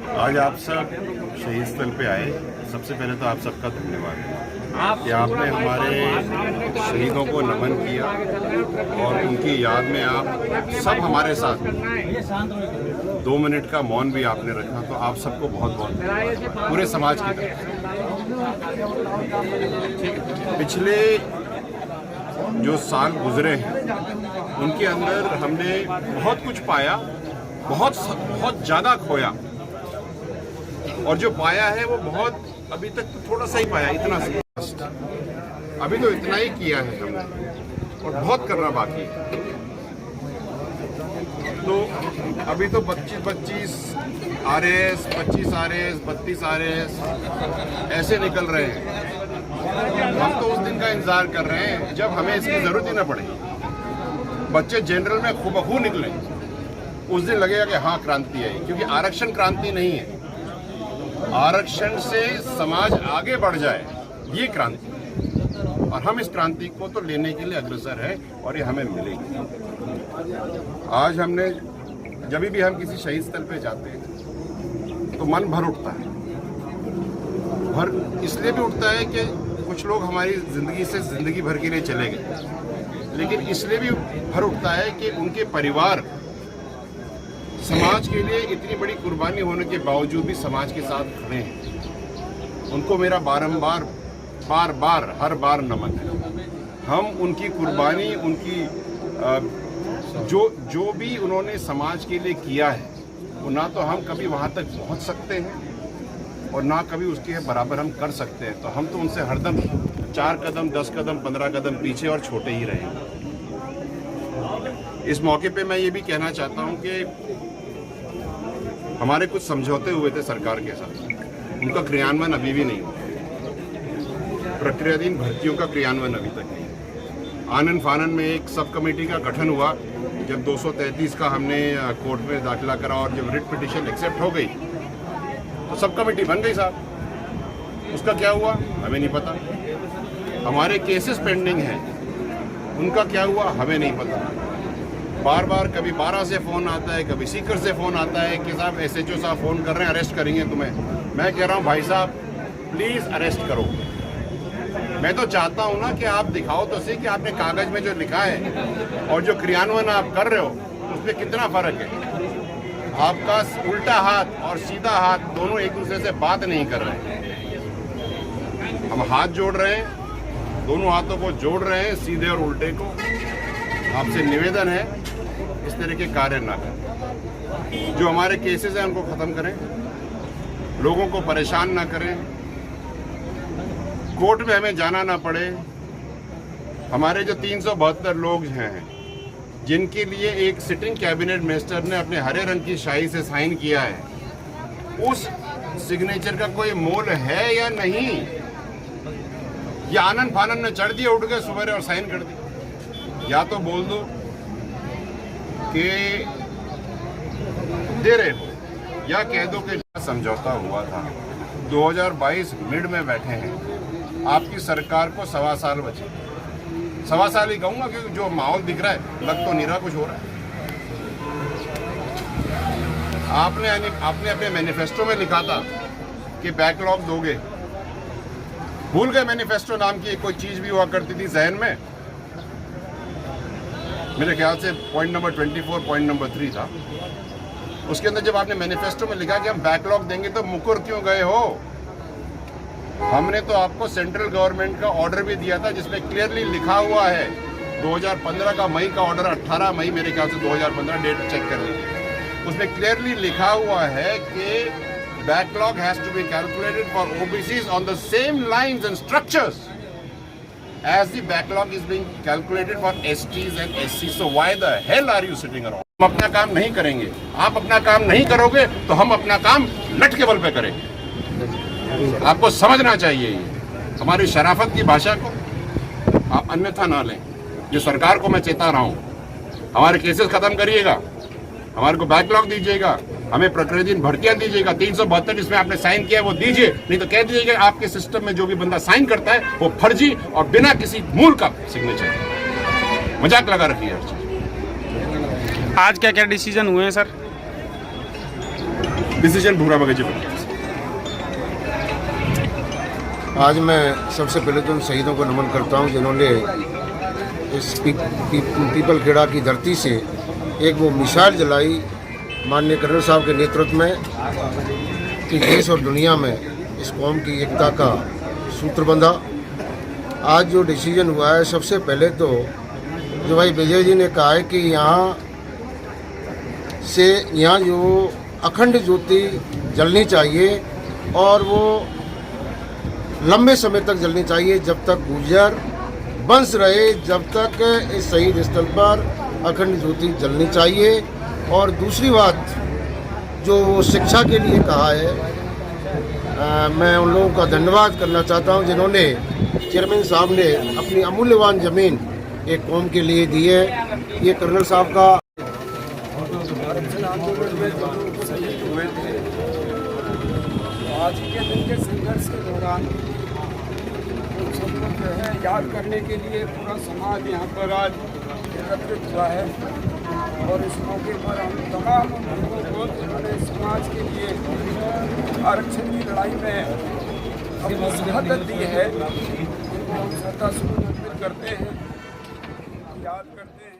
आज आप सब शहीद स्थल पे आए। सबसे पहले तो आप सबका धन्यवाद कि आपने हमारे शहीदों को नमन किया और उनकी याद में आप सब हमारे साथ 2 मिनट का मौन भी आपने रखा, तो आप सबको बहुत बहुत धन्यवाद पूरे समाज की तरफ से। पिछले जो साल गुजरे हैं उनके अंदर हमने बहुत कुछ पाया, बहुत ज़्यादा खोया, और जो पाया है वो बहुत अभी तक तो थोड़ा सा ही पाया, इतना सा। अभी तो इतना ही किया है हमने और बहुत करना बाकी है। तो अभी तो 25 RAS, 25 RAS, 32 RAS ऐसे निकल रहे हैं। हम तो उस दिन का इंतजार कर रहे हैं जब हमें इसकी जरूरत ही ना पड़े। बच्चे जनरल में खूबखू निकले, उस दिन लगेगा कि हाँ क्रांति है, क्योंकि आरक्षण क्रांति नहीं है। आरक्षण से समाज आगे बढ़ जाए, ये क्रांति है, और हम इस क्रांति को तो लेने के लिए अग्रसर है और ये हमें मिलेगी। आज हमने जब भी हम किसी शहीद स्थल पे जाते हैं तो मन भर उठता है। भर इसलिए भी उठता है कि कुछ लोग हमारी जिंदगी से जिंदगी भर के लिए चले गए, लेकिन इसलिए भी भर उठता है कि उनके परिवार समाज के लिए इतनी बड़ी कुर्बानी होने के बावजूद भी समाज के साथ खड़े हैं। उनको मेरा बार-बार हर बार नमन है। हम उनकी कुर्बानी, उनकी जो भी उन्होंने समाज के लिए किया है, वो ना तो हम कभी वहाँ तक पहुँच सकते हैं और ना कभी उसके बराबर हम कर सकते हैं। तो हम तो उनसे हरदम 4 कदम, 10 कदम, 15 कदम पीछे और छोटे ही रहेंगे। इस मौके पे मैं ये भी कहना चाहता हूँ कि हमारे कुछ समझौते हुए थे सरकार के साथ, उनका क्रियान्वयन अभी भी नहीं हुआ। प्रक्रियाधीन भर्तियों का क्रियान्वयन अभी तक नहीं। आनन फानन में एक सब कमेटी का गठन हुआ जब 233 का हमने कोर्ट में दाखिला करा और जब रिट पिटीशन एक्सेप्ट हो गई तो सब कमेटी बन गई साहब। उसका क्या हुआ हमें नहीं पता। हमारे केसेस पेंडिंग हैं, उनका क्या हुआ हमें नहीं पता। बार कभी 12 से फ़ोन आता है, कभी सीकर से फ़ोन आता है कि साहब SHO साहब फ़ोन कर रहे हैं, अरेस्ट करेंगे तुम्हें। मैं कह रहा हूँ भाई साहब प्लीज़ अरेस्ट करो। मैं तो चाहता हूँ ना कि आप दिखाओ तो सही कि आपने कागज़ में जो लिखा है और जो क्रियान्वयन आप कर रहे हो उसमें कितना फ़र्क है। आपका उल्टा हाथ और सीधा हाथ दोनों एक दूसरे से बात नहीं कर रहे हैं। हम हाथ जोड़ रहे हैं, दोनों हाथों को जोड़ रहे हैं, सीधे और उल्टे को। आपसे निवेदन है इस तरह के कार्य ना करें। जो हमारे केसेस हैं उनको ख़त्म करें, लोगों को परेशान ना करें, कोर्ट में हमें जाना ना पड़े। हमारे जो 372 लोग हैं जिनके लिए एक सिटिंग कैबिनेट मिनिस्टर ने अपने हरे रंग की शाही से साइन किया है, उस सिग्नेचर का कोई मोल है या नहीं? या आनन फानन ने चढ़ दिया उठ गए सुबह और साइन कर दी। या तो बोल दो कि दे रहे हो, या कह दो कि समझौता हुआ था। 2022 मिड में बैठे हैं, आपकी सरकार को 1.25 साल बचे। 1.25 साल ही कहूँगा क्योंकि जो माहौल दिख रहा है लग तो नहीं रहा कुछ हो रहा है। आपने अपने मैनिफेस्टो में लिखा था कि बैकलॉग दोगे। भूल गए मैनिफेस्टो नाम की कोई चीज़ भी हुआ करती थी जहन में। मेरे ख्याल से पॉइंट नंबर 24 पॉइंट नंबर 3 था। उसके अंदर जब आपने मैनिफेस्टो में लिखा कि हम बैकलॉग देंगे तो मुकर क्यों गए हो? हमने तो आपको सेंट्रल गवर्नमेंट का ऑर्डर भी दिया था जिसमें क्लियरली लिखा हुआ है 2015 का मई का ऑर्डर, 18 मई मेरे ख्याल से 2015, डेट चेक कर लीजिए। उसमें क्लियरली लिखा हुआ है कि backlog has to be calculated for OBCs on the same lines and structures as the backlog is being calculated for STs and SCs. So why the hell are you sitting around? हम अपना काम नहीं करेंगे, आप अपना काम नहीं करोगे तो हम अपना काम लट के बल पे करेंगे। आपको समझना चाहिए ये हमारी शराफत की भाषा को आप अन्यथा ना लें। जो सरकार को मैं चेता रहा हूँ, हमारे केसेस खत्म करिएगा, हमारे को बैकलॉग दीजिएगा, हमें प्रक्रियाधीन भर्तियां दीजिएगा। 372 जिसमें आपने साइन किया है वो दीजिए, नहीं तो कह दीजिएगा आपके सिस्टम में जो भी बंदा साइन करता है वो फर्जी और बिना किसी मूल का सिग्नेचर। मजाक लगा रखी है हर चीज। आज क्या क्या डिसीजन हुए हैं सर? डिसिजन भूरा बगीचे पर। आज मैं सबसे पहले तो उन शहीदों को नमन करता हूं जिन्होंने इस पीपल खेड़ा की धरती से एक वो मिसाइल जलाई माननीय कर्नल साहब के नेतृत्व में कि देश और दुनिया में इस कौम की एकता का सूत्र बंधा। आज जो डिसीजन हुआ है, सबसे पहले तो जो भाई विजय जी ने कहा है कि यहाँ जो अखंड ज्योति जलनी चाहिए और वो लंबे समय तक जलनी चाहिए, जब तक गुजर वंश रहे, जब तक इस शहीद स्थल पर अखंड ज्योति जलनी चाहिए। और दूसरी बात जो शिक्षा के लिए कहा है, मैं उन लोगों का धन्यवाद करना चाहता हूं जिन्होंने, चेयरमैन साहब ने अपनी अमूल्यवान ज़मीन एक कौम के लिए दी है। ये कर्नल साहब का आंदोलन में जो लोग शहीद हुए थे, आज के दिन के संघर्ष के दौरान उन सबको जो है याद करने के लिए पूरा समाज यहाँ पर आज एकत्रित हुआ है। और इस मौके पर हम तमाम लोगों को जिन्होंने समाज के लिए आरक्षण की लड़ाई में अपनी शहादत दी है, उनको हम श्रद्धासुमन अर्पित करते हैं, याद करते हैं।